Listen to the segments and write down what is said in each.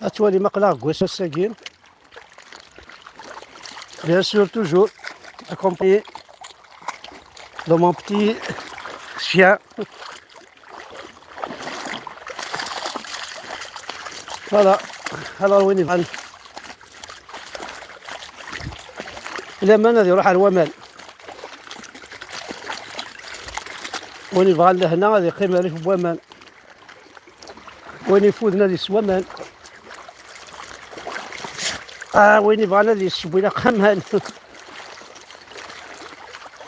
اتوالي مقلا كواش الساكين بيان سور توجور accompagné de mon petit chien. Voilà. Alors وين يبغى اليمن هذه يروح على الومال، وين يبغى لهنا هذه قيمة في بوامان، وين يفوت نادي سوامان، وين يبغى نادي السبويلة قمان.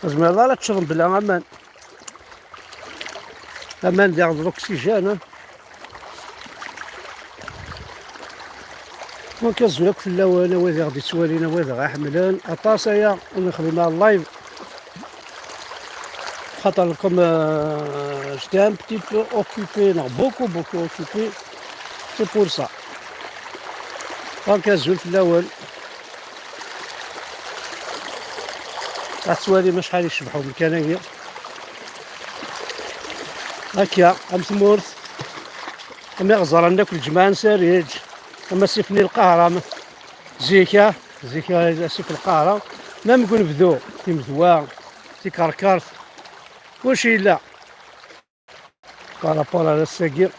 زعما لا تشرب بلا امان، امان ديال الاكسجين. دونك كنزولك في اللوانه وهذه غادي توالينا وهذا غا حملان اطاسايا ونخدم على اللايف خاطر لكم جيتي ان بتي بو اوكيبي، نو بوكو اوكيبي، سي بور سا. دونك كنزول في الاول راح توالي ما شحال يشبحوا بالكناكير هكا امثمورث أما غزر ناكل جمعان سريج أما سيفني القهرة زيكا سيف القهرة ما نقول بدو تيمذوا تيكركرت وشي لا بارابور على الساقير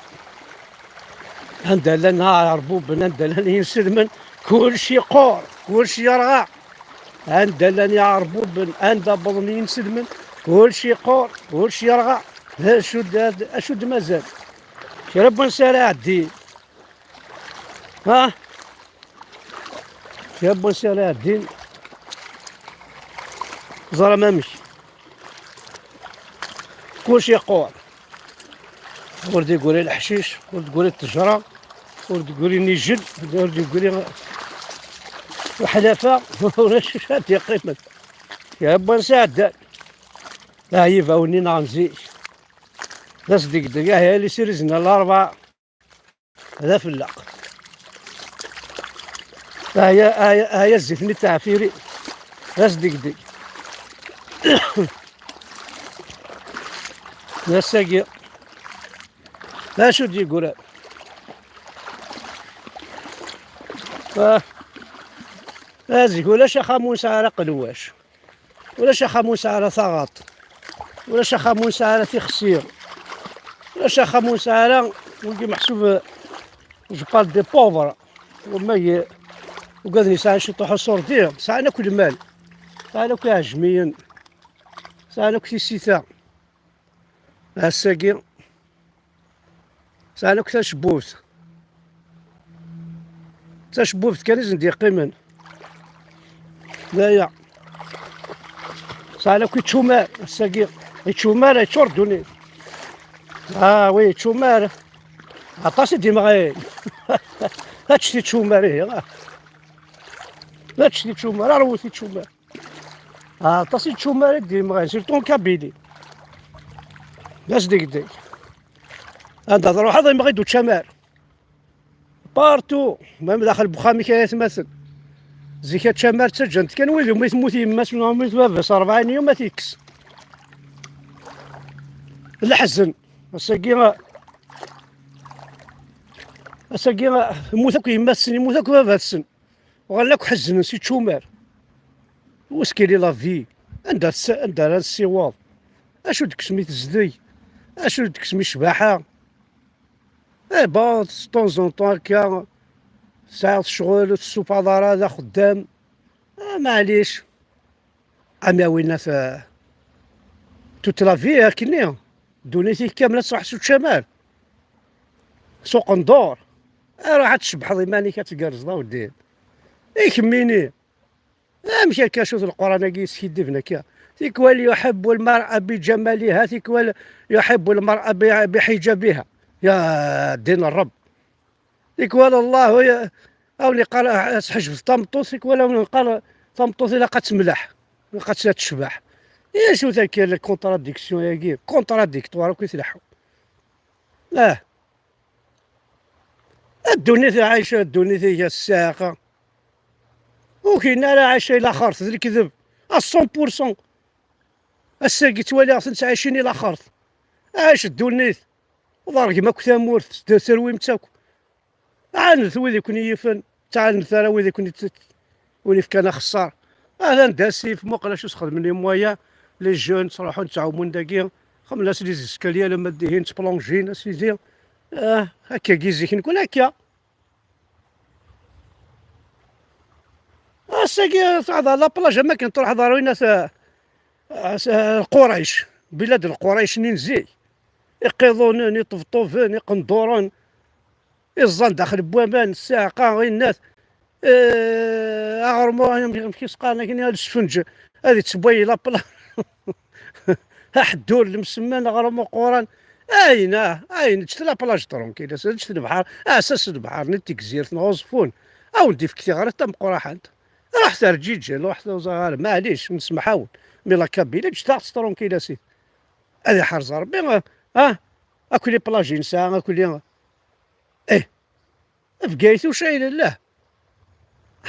عندها لنا ربوب عندها لنا ينسلمن كلشي قور كلشي يرغع عندها لنا ربوب عندها بضن ينسلمن كلشي قور كلشي يرغع اشد مازال شي ربي نسالها عدي ها شي ربي نسالها عدي زرا ما مشي كلشي قور ورد يقولي الحشيش ورد يقولي التجرة ورد يقولي نيجل ورد يقولي وحلافة ولا شي هادي قيمة يا ربي نساعد لا هي فاوني نعمزي داس ديك دقا هي اللي سيرزنا الأربعة هذا فلاق هي الزفني التعفيري داس ديك ديك لا ساقي لا شو دي يقول هازيك ولا شا موسى على قلواش ولا شا موسى على ثغاط ولا شا موسى على تخسير ولا شا موسى على ولقي محسوب جو بارل دي بوفر وما هي وقادني ساعة نشطحو صورتيه ساعة ناكل مال ساعة ناكل عجميا ساعة ناكل سيتا هالساقي ساعة ناكل تشبوث كان ندير قيمن لا ساعة ناكل تشومار الساقي تشومار يتشردوني وي تشومار عطاسي ديما غاين لا تشتي تشومار لا تشتي تشومار روثي تشومار عطاسي تشومار ديما غاين سيرتو كابيلي لاش ديك هذا روح هذا ما غيدو تشمار بارتو ميم داخل بخامي كيتمثل زيكا تشمار تسجنت كان ويلي ما تموت يماس من عمري باباس 40 يوم ما تيكس الحزن الساقي يموتك يماس يموتك بابا السن وغلاك حزن سي تشومار وسكيلي لافي عندها السيواض اشو ديك سميت الزدي اشو ديك سميت شباحه با طون طون هكا ساعة شغل السوبادار هذا خدام معليش وين في توت لافي هاكني دونيتي كاملة صح سوق شمال سوق ندور راح تشبح ضيماني كتقرز ودين يكميني مشى كاشوف القرآن كي سيدي فينا تيكوال يحب المرأة بجمالها تيكوال يحب المرأة بحجابها يا دين الرب تيكوال الله أو اللي قال حجب طمطوس تيكوال قال طمطوس إلا قد تملح قد تشبح شو ذاك الكونتراديكسيون ياكي كونتراديكتوار كيتلحو الدنيا عايشة الدنيا هي الساقة وكاين راه عايشة إلى خرط الكذب 100% الساقي توالي خصنا عايشين إلى خرط عايش الدنيا وضرك ما كنت مورث تسروي متاكو عانت ويلي يكون يفن تعانت راه ويلي يكون ويلي كان خسر هذا نداسي في مقلاش تخدم لي مويا لي جون تروحوا نتعاوموا داكيا خم الناس اللي زكاليا لما ديهين تبلونجين اسيدي هكا كيزيك نقول هكا الساكي تعرض لا بلاج ما كنت تروح ضروري القريش بلاد القريش ننزي يقيضون يطفطفون يقندورون الظن داخل بوامان الساعة غير الناس اغرمو كيسقانا كاين السفنج هذه تسبوي لا بلا حدور المسمان اغرمو قران اين جت لا بلاج ترونكيلا جت البحر اساس البحر نتي كزير نغوصفون او ندي في كثير غير تم قراحات رحت رجيج رحت صغار معليش نسمح حاول مي لا كابيلا جت ترونكيلا سي هذه حرز ربي اكل بلاجي نسا اكل في قايتو شايل الله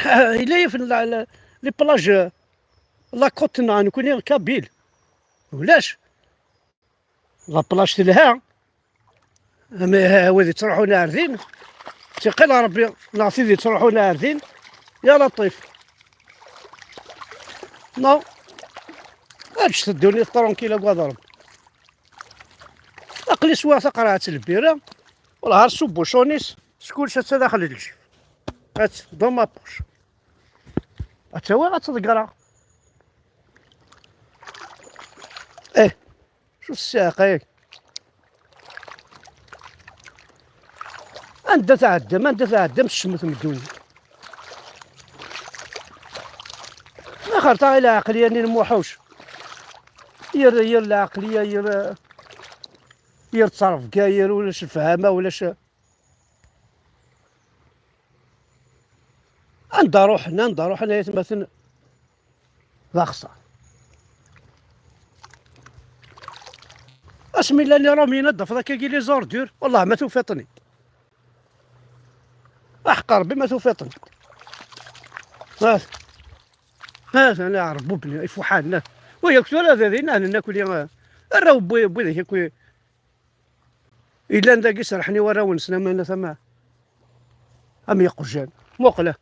إلا في لي بلاج لا كوت نكون كابيل ولاش لا بلاج تلها هذي تروحوا ناردين تقل ربي نعطي ذي تروحوا ناردين يا لطيف نو اش تدوني طرونكيلا كواضرب اقلي سوا قرعة البيرة والهار صوبو شونيس شكون شات داخل الجيب هات دو ما بوش هو غتضقرا شوف الساقة ياك انت تعدم الشمت مدوني اخر تاع العقلية ني الموحوش ير العقلية ير تصرف كاير ولاش الفهامة ولاش نروح هنا يتمثل ذا خسر اسمي الله اللي راهم ينظف ذاك كي لي زوردور والله ما توفيطني احقر بما توفيطني انا عرف بوبلي يفوحالنا وياك ولا ذينا ناكل راهو بوي ذاك كوي الا نداك يسرحني وراو نسنا ما ثما ام يقجان مقله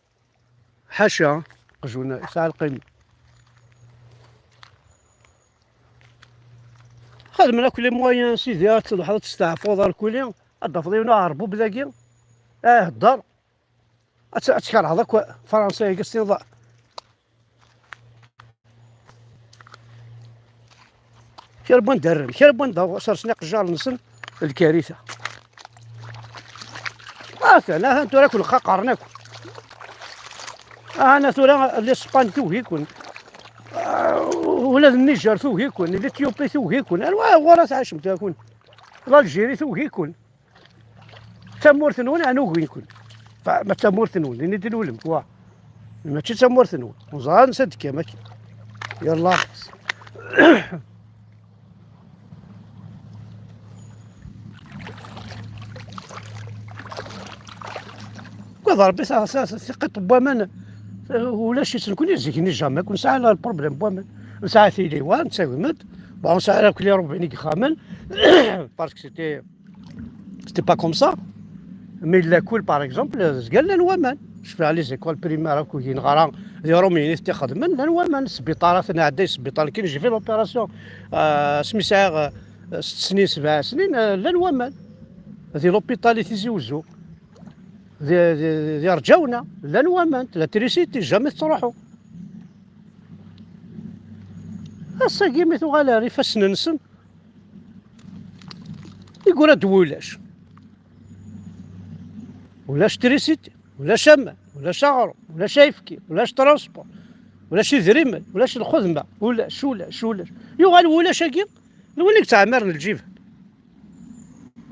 حاشا قجونا ساعة القيم خدمنا كل موان سيدي تروح تستعفو دار كلي الضفضيونا هربو بذاكي الدار اتكار هذاك فرنسا قصتي ضاع كربون درب كربون ضو صار قجار نسن الكارثة ثنا انتو راكل قرناكم انا ثورا الاسبان ثو هيكون ولا النيجر ثو هيكون الاثيوبي ثو هيكون ورا عاش تاكون الجيري ثو هيكون تمور ثنون انو هيكون فما تمور ثنون لاني دلولم وا ماشي تمور ثنون وزان صدق ما يلا ضربي ثقة بوامان ولا شي تنكون يزيكني جامي كون ساعة البروبليم بوامان ساعة ثيلي وان تساوي مد بون ساعة كلي ربعيني خامل باسكو سيتي با كوم سا مي لا كول باغ اكزومبل زقال الوامان شفنا على لي زيكول بريمير هاكو كاين غرا روميني تخدم الوامان السبيطارات انا عندي السبيطار كي نجي في لوبيراسيون سميتها 6 سنين 7 سنين لا الوامان هذه لوبيطال اللي تيزيوزو دي رجاونا لا نوامان لا تريسيتي جامي تروحو الساكي ميتو غالاري فاس ننسن يقول دولاش ولاش تريسيتي ولاش امان ولاش اغرو ولاش يفكي ولاش ترونسبور ولاش يذريمل ولاش الخدمه ولاش يوغال ولاش هاكي نوليك تعمر الجبل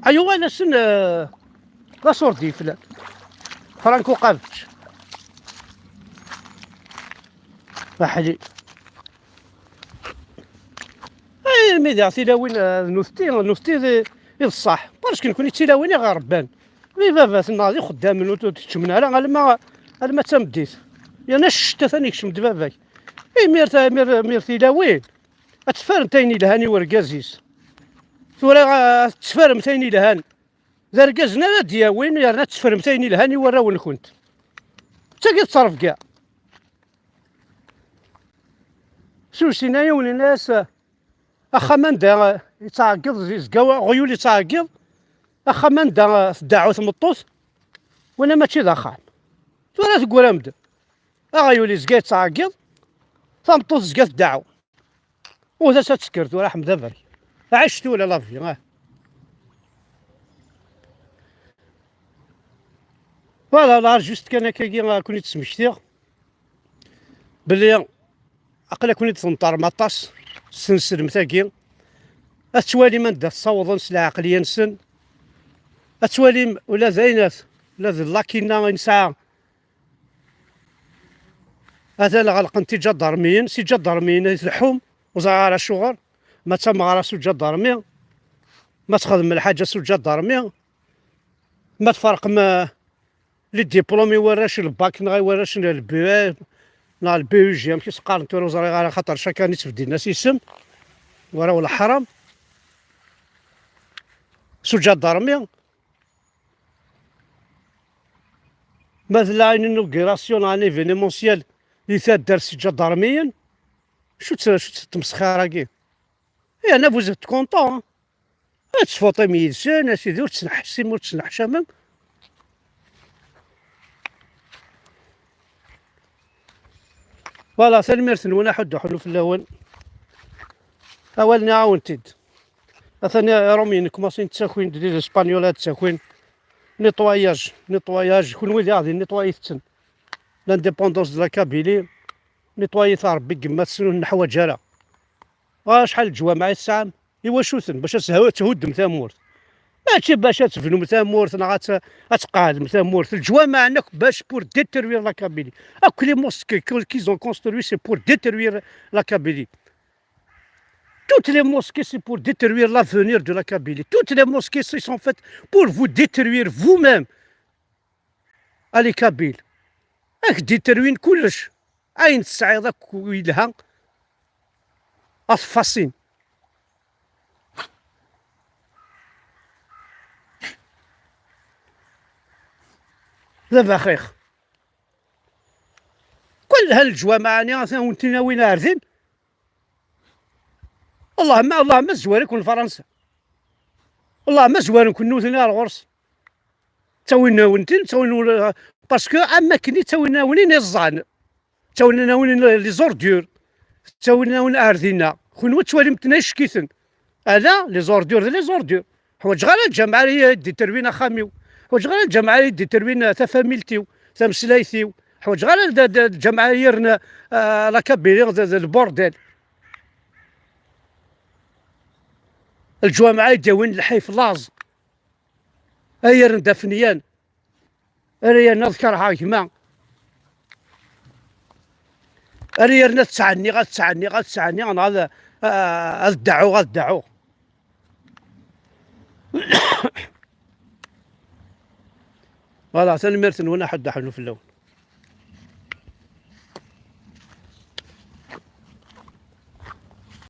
ايوا انا سن لا صورتي فلان فرانكو قابتش بحلي اي ميديا تيلاوين نوثتي الصح باسكو نكون تيلاوين غير ربان مي بابا الناضي خدام منو تشمنا على ما تمديت يا الشتا ثاني كشم دباباك اي مير تيلاوين اتفارم تايني لهاني وركازيس ثورا تفارم تايني لهان زرقزنا لا دياوين يا رنا تفرمتين الهاني وراون كنت تاقي تصرف كاع شو سينايا وليناس اخا من دا يتعقد زكاوا غيول يتعقد اخا من دا دعوة مطوس وانا ماشي داخل ولا تقول امد غيولي زكا يتعقد فمطوس زكا دعو وذا تسكرت ولا حمد بري عشت ولا لافي فوالا لا جوست كان هكاكي كوني تسمشتي بلي عقلا كوني تنطر مطاس سنسر مثاكي اتوالي من دا تصوضن سلا عقليا نسن اتوالي ولا زينات ولا ذي لاكينا نسعى هذا الغلق انت جا ضرميين سي جا ضرميين يتلحوم وزغار شغر ما تم غراسو جا ضرمي ما تخدم الحاجه سو جا ضرمي ما تفرق ما لي ديبلومي وراش الباك نغي وراش البي نا البي يو جي ماشي سقارن توروزري على خاطر شاكاني تفدي الناس يسم وراه الحرام سو جا ضرمي مثلا انوغراسيون ان ايفينيمونسيال اللي دار سي جا ضرميا شو تمسخيره كي انا فوز ات كونطون تفوطي ميدسان اسيدي وتسنحسي مول تسنحشامم فوالا سلميرت نونا حدو حلو في اللون اولنا عاونتيد اثني رومين كوماسين تساكوين دي الاسبانيولات تساكوين نيطواياج كون ويلي غادي نيطواي تسن لانديبوندونس دو لا كابيلي نيطواي ثار ربي كما تسنو نحو جالا شحال الجوامع الساعه ايوا شوثن باش تهدم ثامورت ماشي باش تفنو ثامورت انا غتقعد ثامورت الجوامع عندك باش بور ديتروير لا كابيلي اكو لي موسكي كيزون كونستروي سي بور ديتروير لا كابيلي. Toutes les mosquées, c'est pour détruire l'avenir de la Kabylie. Toutes les mosquées sont faites pour vous détruire vous-même. Allez, Kabyle. détruire كلش. عين السعيدة كويلها أطفاسين. دابا خيخ. كل هالجوامع وانتنا وين عارفين. اللهم الزوار يكون فرنسا اللهم الزوار نكون نوثنا الغرس تاوينا ونتن تاوينا باسكو اماكن تاوينا ونين الزان تاوينا ونين لي زوردور تاوينا ون اردينا كون توالي متناش كيثن هذا لي زوردور حوايج غير الجماعه اللي دي تروين خاميو حوايج غير الجماعه اللي دي تروين تفاميلتيو تمسلايثيو حوايج غير الجماعه يرنا لا كابيلي البورديل الجوامع يداوين الحي في لاز اير ندفنيان اريا نذكرها كما اريا نتعني غتعني انا هذا غدعو فوالا ثاني ميرتن وانا حد حلو في اللون.